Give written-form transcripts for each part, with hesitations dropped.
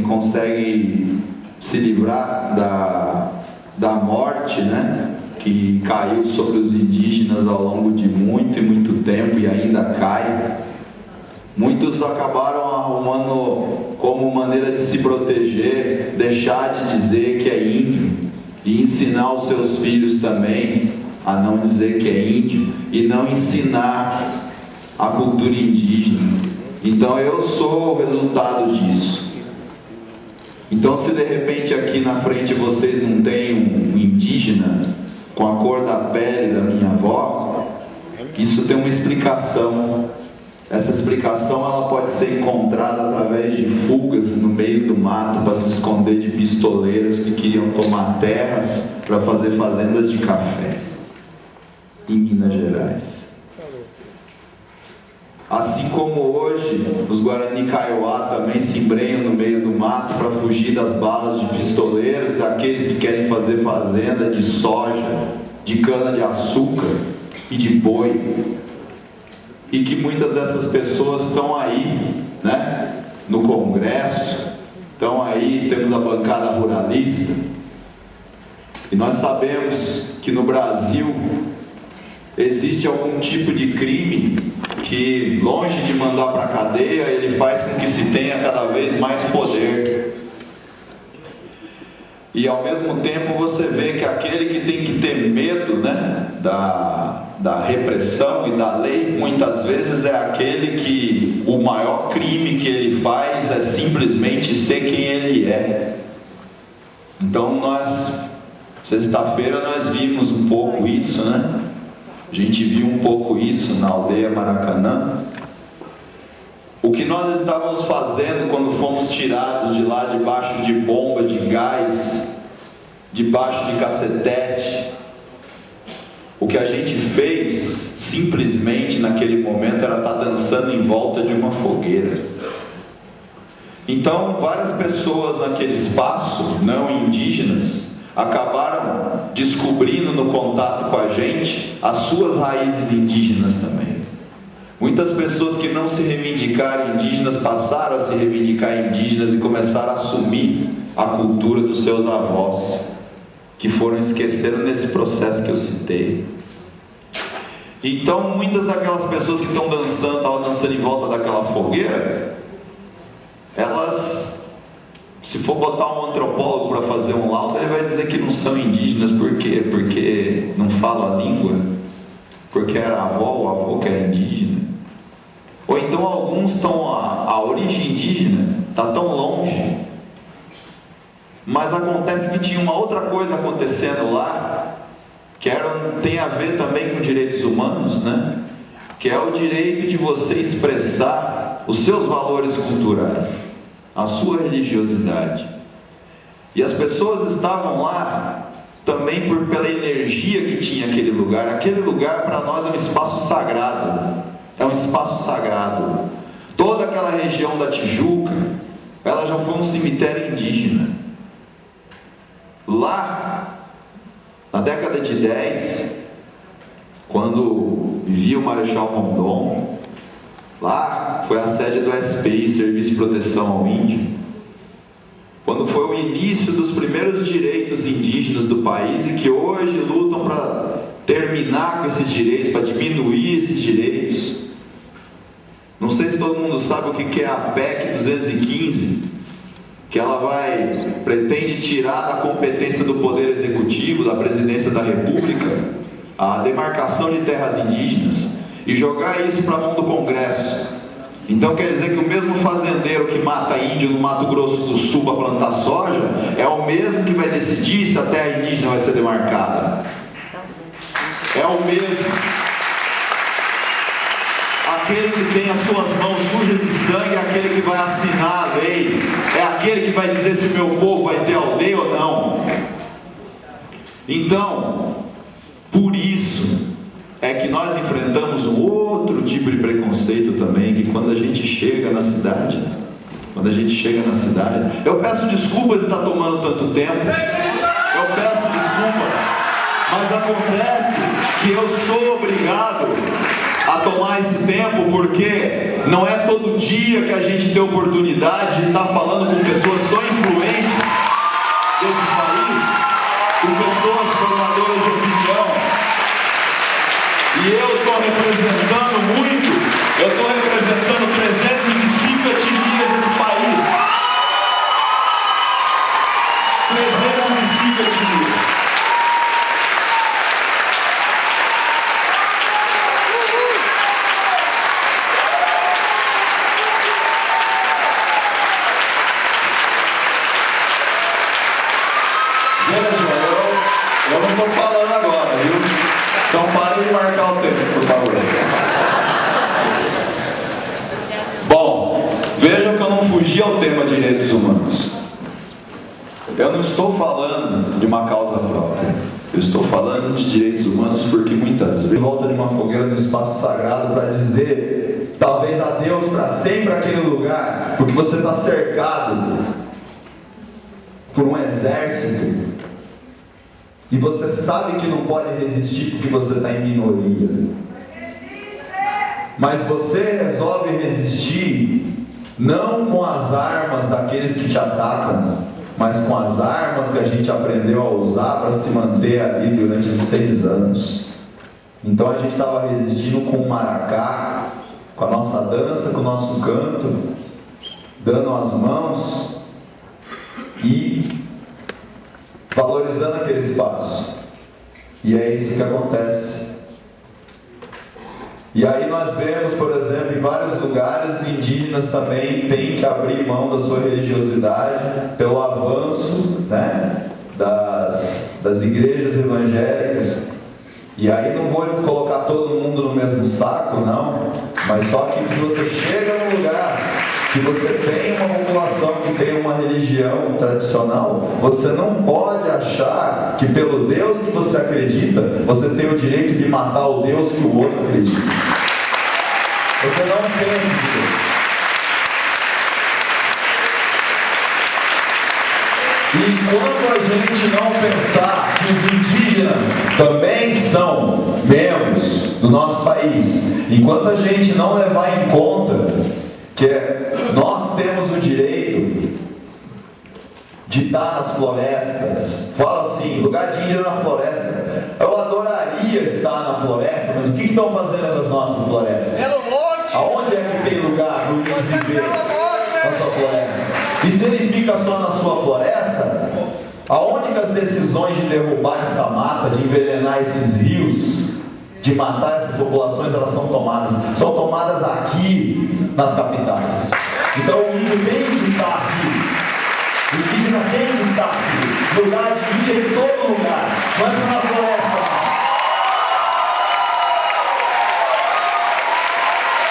consegue se livrar da morte, né, que caiu sobre os indígenas ao longo de muito e muito tempo e ainda cai. Muitos acabaram arrumando como maneira de se proteger, deixar de dizer que é índio e ensinar os seus filhos também a não dizer que é índio e não ensinar a cultura indígena. Então eu sou o resultado disso. Então, se de repente aqui na frente vocês não têm um indígena com a cor da pele da minha avó, isso tem uma explicação. Essa explicação ela pode ser encontrada através de fugas no meio do mato para se esconder de pistoleiros que queriam tomar terras para fazer fazendas de café em Minas Gerais. Assim como hoje os Guarani Kaiowá também se embrenham no meio do mato para fugir das balas de pistoleiros, daqueles que querem fazer fazenda de soja, de cana-de-açúcar e de boi. E que muitas dessas pessoas estão aí, né, no Congresso, estão aí, temos a bancada ruralista, e nós sabemos que no Brasil existe algum tipo de crime que, longe de mandar para a cadeia, ele faz com que se tenha cada vez mais poder. E ao mesmo tempo você vê que aquele que tem que ter medo, né, da repressão e da lei, muitas vezes é aquele que o maior crime que ele faz é simplesmente ser quem ele é. Então sexta-feira nós vimos um pouco isso, né? A gente viu um pouco isso na aldeia Maracanã. O que nós estávamos fazendo quando fomos tirados de lá debaixo de bomba de gás, debaixo de cacetete, o que a gente fez simplesmente naquele momento era estar dançando em volta de uma fogueira. Então várias pessoas naquele espaço, não indígenas, acabaram descobrindo no contato com a gente as suas raízes indígenas também. Muitas pessoas que não se reivindicaram indígenas passaram a se reivindicar indígenas e começaram a assumir a cultura dos seus avós, que foram esquecendo nesse processo que eu citei. Então muitas daquelas pessoas que estavam dançando em volta daquela fogueira, elas, se for botar um antropólogo para fazer um laudo, ele vai dizer que não são indígenas. Por quê? Porque não falam a língua, porque era a avó ou avô que era indígena. Ou então alguns estão, a origem indígena está tão longe, mas acontece que tinha uma outra coisa acontecendo lá, que tem a ver também com direitos humanos, né? Que é o direito de você expressar os seus valores culturais, a sua religiosidade. E as pessoas estavam lá também pela energia que tinha aquele lugar. Aquele lugar para nós é um espaço sagrado. É um espaço sagrado. Toda aquela região da Tijuca, ela já foi um cemitério indígena. Lá, na década de 10, quando vivia o Marechal Rondon, lá foi a sede do SPI, Serviço de Proteção ao Índio, quando foi o início dos primeiros direitos indígenas do país e que hoje lutam para terminar com esses direitos, para diminuir esses direitos. Não sei se todo mundo sabe o que é a PEC 215, que ela pretende tirar da competência do Poder Executivo, da Presidência da República, a demarcação de terras indígenas e jogar isso para a mão do Congresso. Então quer dizer que o mesmo fazendeiro que mata índio no Mato Grosso do Sul para plantar soja é o mesmo que vai decidir se a terra indígena vai ser demarcada. É o mesmo. Aquele que tem as suas mãos sujas de sangue é aquele que vai assinar a lei, é aquele que vai dizer se o meu povo vai ter aldeia ou não. Então, por isso é que nós enfrentamos um outro tipo de preconceito também, que quando a gente chega na cidade, eu peço desculpas de estar tomando tanto tempo, eu peço desculpas, mas acontece que eu sou obrigado a tomar esse tempo, porque não é todo dia que a gente tem oportunidade de estar falando com pessoas tão influentes desse país, com pessoas formadoras de opinião. E eu estou representando muito, eu estou representando 305 etnias desse país. 305 etnias. Eu não estou falando agora, viu? Então parem de marcar o tempo, por favor. Bom, vejam que eu não fugi ao tema direitos humanos. Eu não estou falando de uma causa própria. Eu estou falando de direitos humanos porque muitas vezes volta de uma fogueira no espaço sagrado para dizer talvez adeus para sempre àquele lugar, porque você está cercado por um exército e você sabe que não pode resistir porque você está em minoria, mas você resolve resistir não com as armas daqueles que te atacam, mas com as armas que a gente aprendeu a usar para se manter ali durante 6 anos. Então a gente estava resistindo com o maracá, com a nossa dança, com o nosso canto, dando as mãos e valorizando aquele espaço. E é isso que acontece. E aí nós vemos, por exemplo, em vários lugares, os indígenas também têm que abrir mão da sua religiosidade pelo avanço, né, das igrejas evangélicas. E aí não vou colocar todo mundo no mesmo saco, não, mas só que se você chega num lugar que você tem uma população que tem uma religião tradicional, você não pode achar que pelo Deus que você acredita, você tem o direito de matar o Deus que o outro acredita. Você não tem esse direito. E enquanto a gente não pensar que os indígenas também são membros do nosso país, enquanto a gente não levar em conta que nós temos o direito de estar nas florestas. Fala assim, lugar de índio na floresta. Eu adoraria estar na floresta, mas o que estão fazendo nas nossas florestas? Pelo monte! Aonde é que tem lugar para o índio viver na sua floresta? E se ele fica só na sua floresta, aonde que as decisões de derrubar essa mata, de envenenar esses rios, de matar essas populações, elas são tomadas? São tomadas aqui nas capitais. Então o índio tem que estar aqui. O indígena tem que estar aqui. Lugar de índio é em todo lugar, não é só na floresta.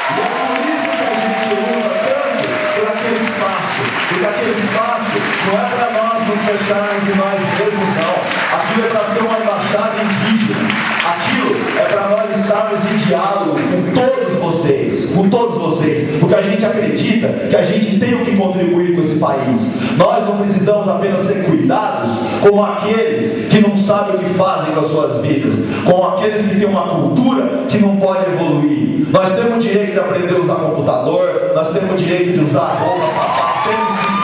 E é por isso que a gente luta tanto por aquele espaço. Porque aquele espaço não é para nós nos fecharmos em nós mesmos, não. Aquilo é para ser uma embaixada indígena. Aquilo é para nós estarmos em diálogo com todos vocês, porque a gente acredita que a gente tem o que contribuir com esse país. Nós não precisamos apenas ser cuidados como aqueles que não sabem o que fazem com as suas vidas, como aqueles que têm uma cultura que não pode evoluir. Nós temos o direito de aprender a usar computador, nós temos o direito de usar roupa, sapato, temos sim.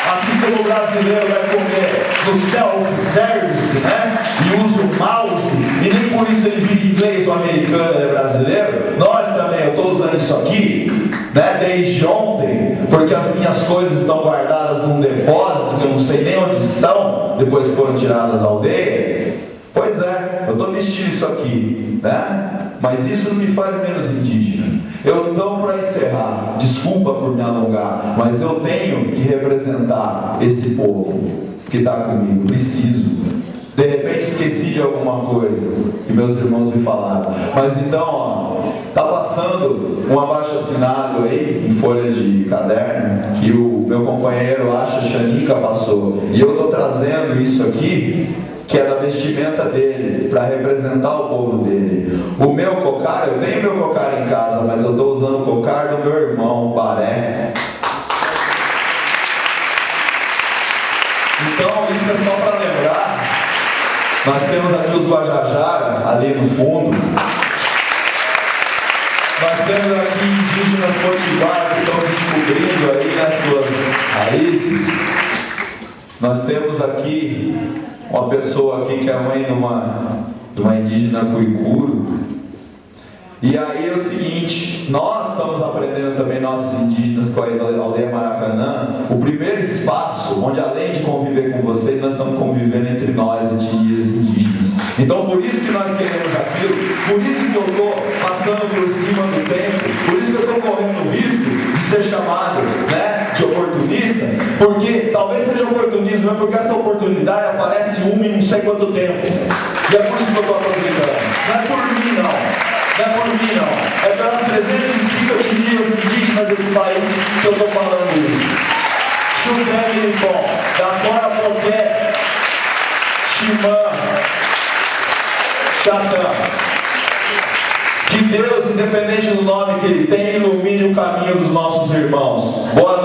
Assim como o brasileiro vai comer no self-service, né? E usa o mouse, e nem por isso ele vive inglês ou americano, ele é brasileiro. Nós também, eu estou usando isso aqui, né? Desde ontem, porque as minhas coisas estão guardadas num depósito, que eu não sei nem onde estão, depois que foram tiradas da aldeia. Pois é, eu estou vestindo isso aqui, né? Mas isso não me faz menos indígena. Então, para encerrar, desculpa por me alongar, mas eu tenho que representar esse povo que está comigo, preciso. De repente esqueci de alguma coisa que meus irmãos me falaram. Mas então, ó, tá passando um abaixo-assinado aí, em folhas de caderno, que o meu companheiro Acha Xanica passou. E eu estou trazendo isso aqui, que é da vestimenta dele, para representar o povo dele. O meu cocar, eu tenho meu cocar em casa, mas eu estou usando o cocar do meu irmão, Baré. Então, isso é só para lembrar. Nós temos aqui os Guajajara, ali no fundo. Nós temos aqui indígenas potiguares que estão descobrindo aí as suas raízes. Nós temos aqui uma pessoa aqui que é mãe de uma indígena cuicuro. E aí é o seguinte, nós estamos aprendendo também, nossos indígenas, com a aldeia Maracanã, o primeiro espaço onde, além de conviver com vocês, nós estamos convivendo entre nós, etnias indígenas. Então, por isso que nós queremos aquilo, por isso que eu estou passando por cima do tempo, por isso que eu estou correndo o risco de ser chamado, né, de oportunista, porque talvez seja oportunismo, é porque essa oportunidade aparece uma em não sei quanto tempo. E é por isso que eu estou aproveitando. Não é por mim, não. Não é por mim, não. É pelas 305 etnias indígenas desse país que eu estou falando isso. Chudé Milipom, da Fora Poké, Ximã, Xatã. Que Deus, independente do nome que Ele tem, ilumine o caminho dos nossos irmãos. Boa noite.